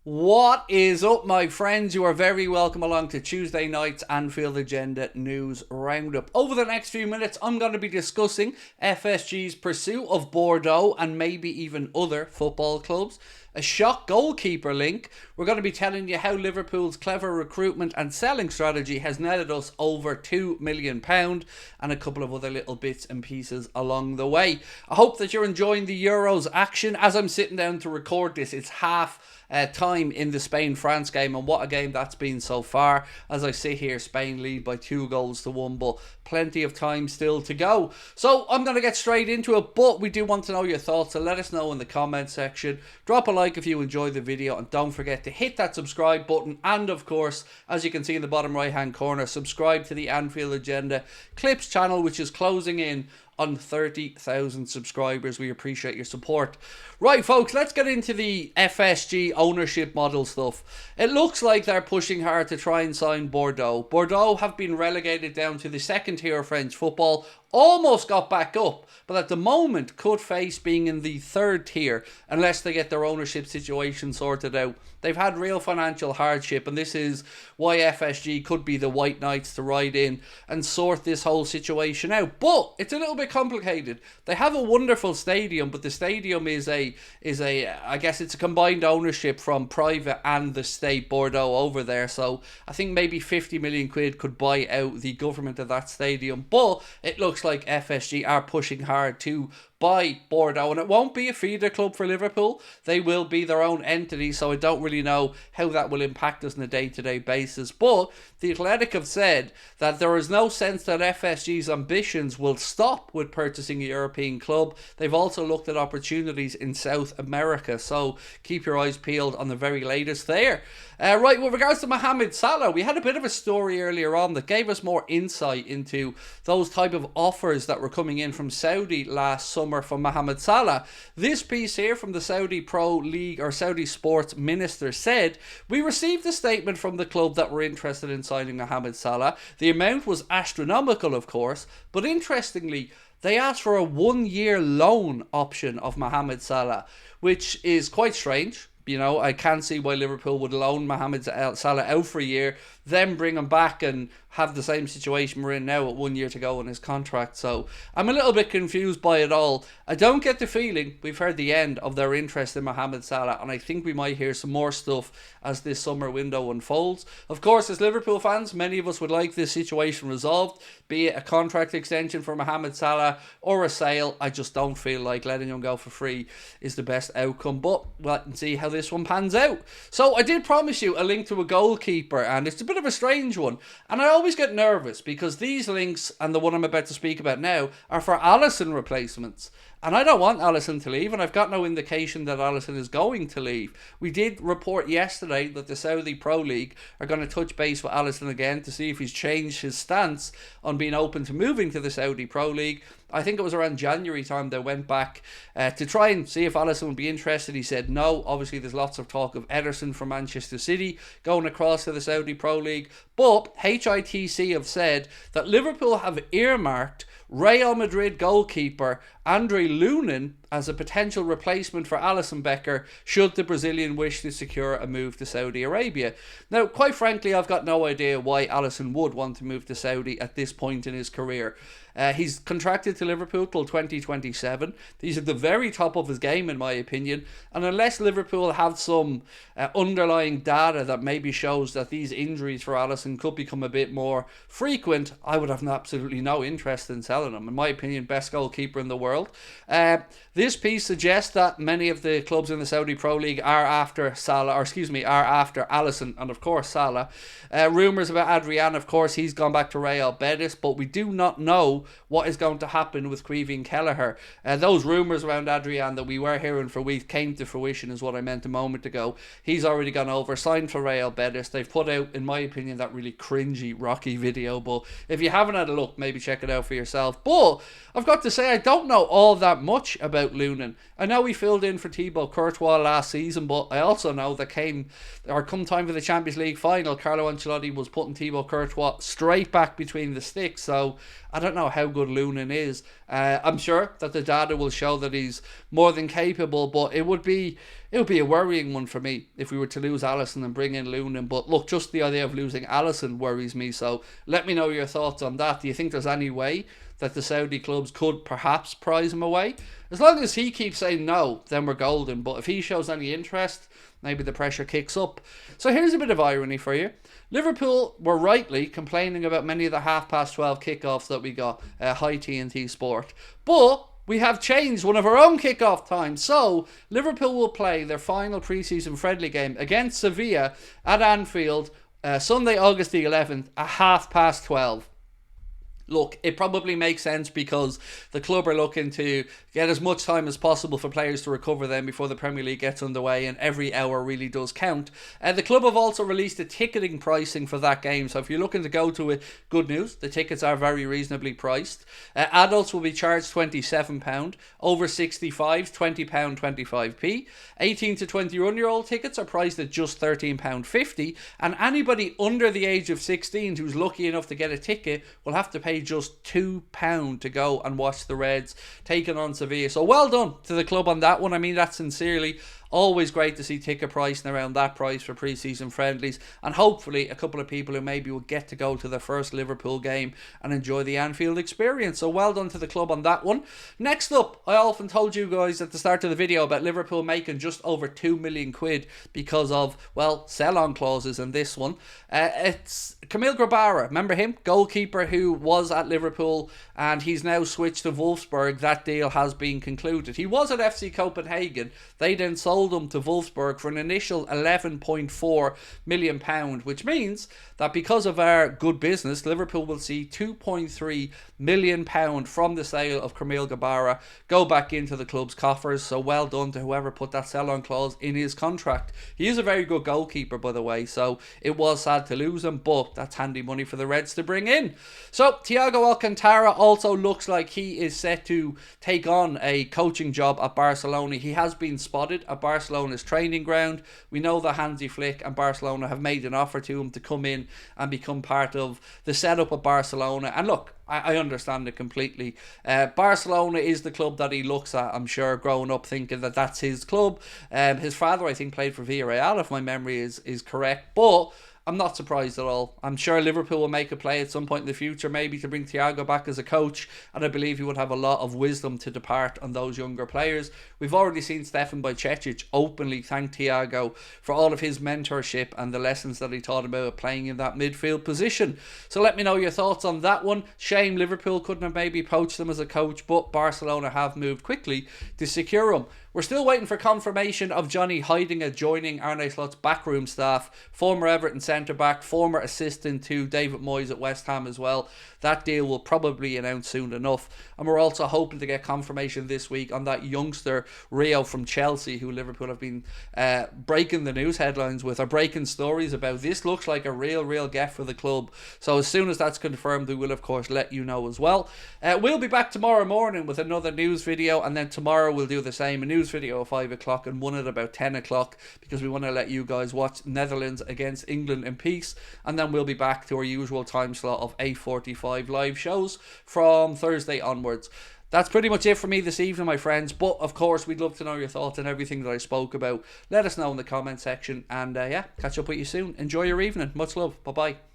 What is up, my friends? You are very welcome along to Tuesday night's Anfield Agenda News Roundup. Over the next few minutes, I'm going to be discussing FSG's pursuit of Bordeaux and maybe even other football clubs. A shock goalkeeper link. We're going to be telling you how Liverpool's clever recruitment and selling strategy has netted us over £2 million, and a couple of other little bits and pieces along the way. I hope that you're enjoying the Euros action. As I'm sitting down to record this, it's half time in the Spain-France game, and what a game that's been so far. As I sit here, Spain lead by 2-1, but plenty of time still to go. So I'm going to get straight into it, but we do want to know your thoughts, so let us know in the comment section. Drop a like if you enjoyed the video, and don't forget to hit that subscribe button, and of course, as you can see in the bottom right hand corner, subscribe to the Anfield Agenda Clips channel, which is closing in on 30,000 subscribers. We appreciate your support. Right, folks, let's get into the FSG ownership model stuff. It looks like they're pushing hard to try and sign Bordeaux. Bordeaux have been relegated down to the second tier of French football, almost got back up, but at the moment could face being in the third tier unless they get their ownership situation sorted out. They've had real financial hardship, and this is why FSG could be the white knights to ride in and sort this whole situation out. But it's a little bit complicated. They have a wonderful stadium, but the stadium is I guess it's a combined ownership from private and the state, Bordeaux, over there. So I think maybe 50 million quid could buy out the government of that stadium. But it looks like FSG are pushing hard to buy Bordeaux, and it won't be a feeder club for Liverpool. They will be their own entity, so I don't really know how that will impact us on a day-to-day basis. But the Athletic have said that there is no sense that FSG's ambitions will stop with purchasing a European club. They've also looked at opportunities in South America, so keep your eyes peeled on the very latest there. Right, with regards to Mohamed Salah, we had a bit of a story earlier on that gave us more insight into those type of offers that were coming in from Saudi last summer for Mohamed Salah. This piece here from the Saudi Pro League, or Saudi Sports Minister, said, "We received a statement from the club that were interested in signing Mohamed Salah. The amount was astronomical, of course, but interestingly, they asked for a 1-year loan option of Mohamed Salah, which is quite strange. You know, I can't see why Liverpool would loan Mohamed Salah out for a year, then bring him back and have the same situation we're in now with 1 year to go on his contract. So I'm a little bit confused by it all. I don't get the feeling we've heard the end of their interest in Mohamed Salah, and I think we might hear some more stuff as this summer window unfolds. Of course, as Liverpool fans, many of us would like this situation resolved, be it a contract extension for Mohamed Salah or a sale. I just don't feel like letting him go for free is the best outcome, but we'll wait and see how this one pans out. So I did promise you a link to a goalkeeper, and it's a bit of a strange one, and I always get nervous because these links and the one I'm about to speak about now are for Alisson replacements. And I don't want Alisson to leave, and I've got no indication that Alisson is going to leave. We did report yesterday that the Saudi Pro League are going to touch base with Alisson again to see if he's changed his stance on being open to moving to the Saudi Pro League. I think it was around January time they went back to try and see if Alisson would be interested. He said no. Obviously, there's lots of talk of Ederson from Manchester City going across to the Saudi Pro League. But HITC have said that Liverpool have earmarked Real Madrid goalkeeper Andre Lunin as a potential replacement for Alisson Becker should the Brazilian wish to secure a move to Saudi Arabia. Now, quite frankly, I've got no idea why Alisson would want to move to Saudi at this point in his career. He's contracted to Liverpool till 2027. He's at the very top of his game, in my opinion. And unless Liverpool have some underlying data that maybe shows that these injuries for Alisson could become a bit more frequent, I would have absolutely no interest in selling him. In my opinion, best goalkeeper in the world. This piece suggests that many of the clubs in the Saudi Pro League are after Salah, are after Alisson, and of course Salah. Rumours about Adrian, of course, he's gone back to Real Betis, but we do not know what is going to happen with Caoimhín Kelleher. Those rumours around Adrian that we were hearing for weeks came to fruition, is what I meant a moment ago. He's already gone over, signed for Real Betis. They've put out, in my opinion, that really cringy Rocky video, but if you haven't had a look, maybe check it out for yourself. But I've got to say, I don't know all that much about without Lunin. I know he filled in for Thibaut Courtois last season, but I also know that come time for the Champions League final, Carlo Ancelotti was putting Thibaut Courtois straight back between the sticks. So I don't know how good Lunin is. I'm sure that the data will show that he's more than capable, but it would be a worrying one for me if we were to lose Alisson and bring in Lunin. But look, just the idea of losing Alisson worries me. So let me know your thoughts on that. Do you think there's any way that the Saudi clubs could perhaps prize him away? As long as he keeps saying no, then we're golden. But if he shows any interest, maybe the pressure kicks up. So here's a bit of irony for you. Liverpool were rightly complaining about many of the 12:30 kickoffs that we got, high TNT Sport. But we have changed one of our own kickoff times. So Liverpool will play their final pre-season friendly game against Sevilla at Anfield Sunday, August the 11th at 12:30. Look, it probably makes sense because the club are looking to get as much time as possible for players to recover them before the Premier League gets underway, and every hour really does count. The club have also released a ticketing pricing for that game, so if you're looking to go to it, good news, the tickets are very reasonably priced. Adults will be charged £27, over 65s £20 25p. 18 to 21-year-old tickets are priced at just £13.50, and anybody under the age of 16 who's lucky enough to get a ticket will have to pay just £2 to go and watch the Reds taking on Sevilla. So well done to the club on that one. I mean that sincerely. Always great to see ticket pricing around that price for pre-season friendlies, and hopefully a couple of people who maybe will get to go to their first Liverpool game and enjoy the Anfield experience. So well done to the club on that one. Next up, I often told you guys at the start of the video about Liverpool making just over £2 million because of, well, sell-on clauses in this one. It's Kamil Grabara, remember him? Goalkeeper who was at Liverpool and he's now switched to Wolfsburg. That deal has been concluded. He was at FC Copenhagen. They then sold him to Wolfsburg for an initial £11.4 million, which means that because of our good business, Liverpool will see £2.3 million from the sale of Kamil Grabara go back into the club's coffers. So well done to whoever put that sell-on clause in his contract. He is a very good goalkeeper, by the way, so it was sad to lose him, but that's handy money for the Reds to bring in. So Thiago Alcantara also looks like he is set to take on a coaching job at Barcelona. He has been spotted at Barcelona's training ground. We know that Hansi Flick and Barcelona have made an offer to him to come in and become part of the setup of Barcelona. And look, I understand it completely. Barcelona is the club that he looks at, I'm sure, growing up thinking that that's his club. His father, I think, played for Villarreal, if my memory is correct. But I'm not surprised at all. I'm sure Liverpool will make a play at some point in the future, maybe to bring Thiago back as a coach, and I believe he would have a lot of wisdom to depart on those younger players. We've already seen Stefan Bajcetic openly thank Thiago for all of his mentorship and the lessons that he taught about playing in that midfield position. So let me know your thoughts on that one. Shame Liverpool couldn't have maybe poached him as a coach, but Barcelona have moved quickly to secure him. We're still waiting for confirmation of Johnny Heidinga joining Arne Slot's backroom staff. Former Everton centre-back, former assistant to David Moyes at West Ham as well. That deal will probably be announced soon enough. And we're also hoping to get confirmation this week on that youngster Rio from Chelsea, who Liverpool have been breaking the news headlines with, or breaking stories about. This looks like a real get for the club. So as soon as that's confirmed, we will of course let you know as well. We'll be back tomorrow morning with another news video, and then tomorrow we'll do the same. A news video at 5 o'clock and one at about 10 o'clock because we want to let you guys watch Netherlands against England in peace, and then we'll be back to our usual time slot of 8:45 live shows from Thursday onwards. That's pretty much it for me this evening, my friends, but of course we'd love to know your thoughts on everything that I spoke about. Let us know in the comment section, and yeah, catch up with you soon. Enjoy your evening. Much love. Bye bye.